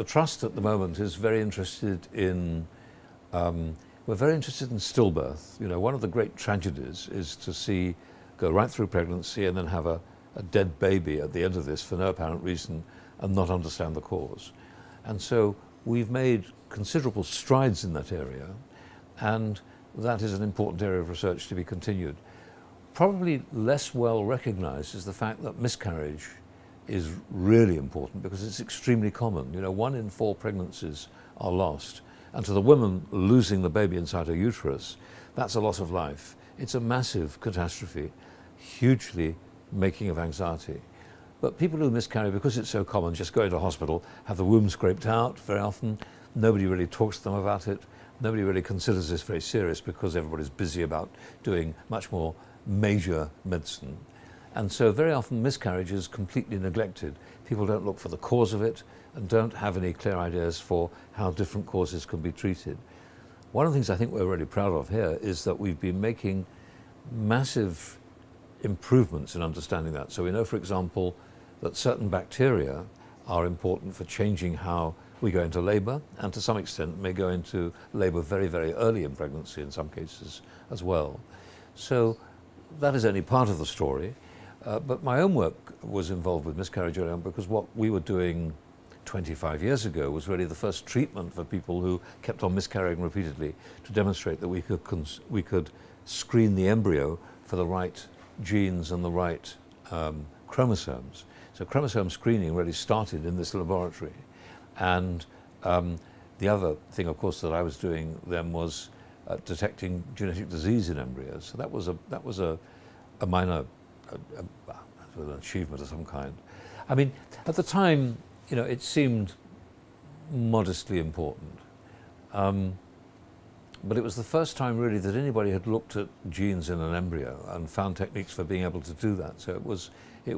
the Trust at the moment is very interested in, we're very interested in stillbirth. You know, one of the great tragedies is to see, go right through pregnancy and then have a dead baby at the end of this for no apparent reason and not understand the cause. And so we've made considerable strides in that area, and that is an important area of research to be continued. Probably less well recognized is the fact that miscarriage is really important because it's extremely common. You know, 1 in 4 pregnancies are lost. And to the woman losing the baby inside her uterus, that's a loss of life. It's a massive catastrophe, hugely making of anxiety. But people who miscarry, because it's so common, just go into hospital, have the womb scraped out very often. Nobody really talks to them about it. Nobody really considers this very serious because everybody's busy about doing much more major medicine. And so very often miscarriage is completely neglected. People don't look for the cause of it and don't have any clear ideas for how different causes can be treated. One of the things I think we're really proud of here is that we've been making massive improvements in understanding that. So we know, for example, that certain bacteria are important for changing how we go into labor, and to some extent may go into labor very, very early in pregnancy in some cases as well. So that is only part of the story. But my own work was involved with miscarriage early on because what we were doing 25 years ago was really the first treatment for people who kept on miscarrying repeatedly, to demonstrate that we could screen the embryo for the right genes and the right chromosomes. So chromosome screening really started in this laboratory. And the other thing, of course, that I was doing then was detecting genetic disease in embryos. So that was a minor an achievement of some kind. I mean, at the time, you know, it seemed modestly important. But it was the first time really that anybody had looked at genes in an embryo and found techniques for being able to do that. So it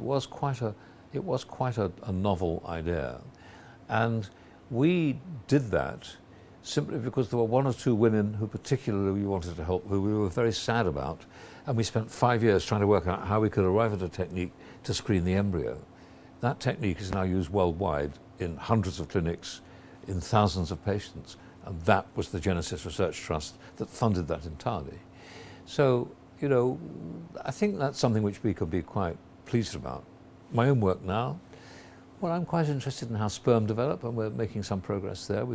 was quite a novel idea. And we did that simply because there were 1 or 2 women who particularly we wanted to help, who we were very sad about. And we spent 5 years trying to work out how we could arrive at a technique to screen the embryo. That technique is now used worldwide in hundreds of clinics, in thousands of patients. And that was the Genesis Research Trust that funded that entirely. So, you know, I think that's something which we could be quite pleased about. My own work now, well, I'm quite interested in how sperm develop, and we're making some progress there.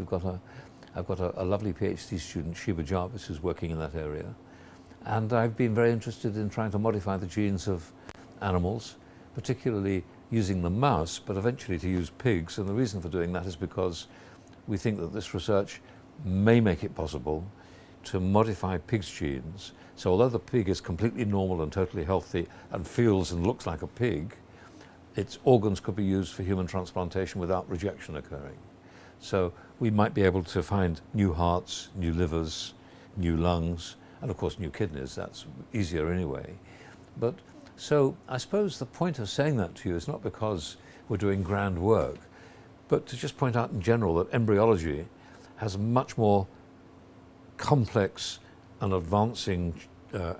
I've got a lovely PhD student, Shiva Jarvis, who's working in that area. And I've been very interested in trying to modify the genes of animals, particularly using the mouse, but eventually to use pigs. And the reason for doing that is because we think that this research may make it possible to modify pigs' genes. So although the pig is completely normal and totally healthy and feels and looks like a pig, its organs could be used for human transplantation without rejection occurring. So we might be able to find new hearts, new livers, new lungs, and of course new kidneys. That's easier anyway. But so I suppose the point of saying that to you is not because we're doing grand work, but to just point out in general that embryology has much more complex and advancing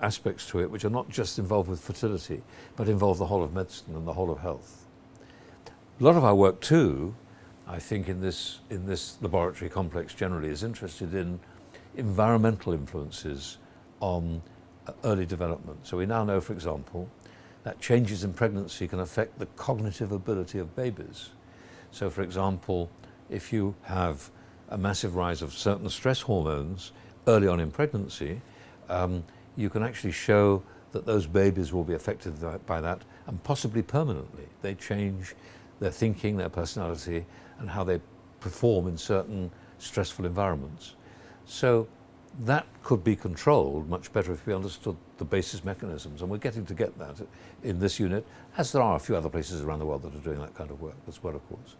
aspects to it, which are not just involved with fertility, but involve the whole of medicine and the whole of health. A lot of our work too, I think in this laboratory complex generally, is interested in environmental influences on early development. So we now know, for example, that changes in pregnancy can affect the cognitive ability of babies. So for example, if you have a massive rise of certain stress hormones early on in pregnancy, you can actually show that those babies will be affected by that, and possibly permanently. They change their thinking, their personality, and how they perform in certain stressful environments. So that could be controlled much better if we understood the basis mechanisms, and we're getting to get that in this unit, as there are a few other places around the world that are doing that kind of work as well, of course.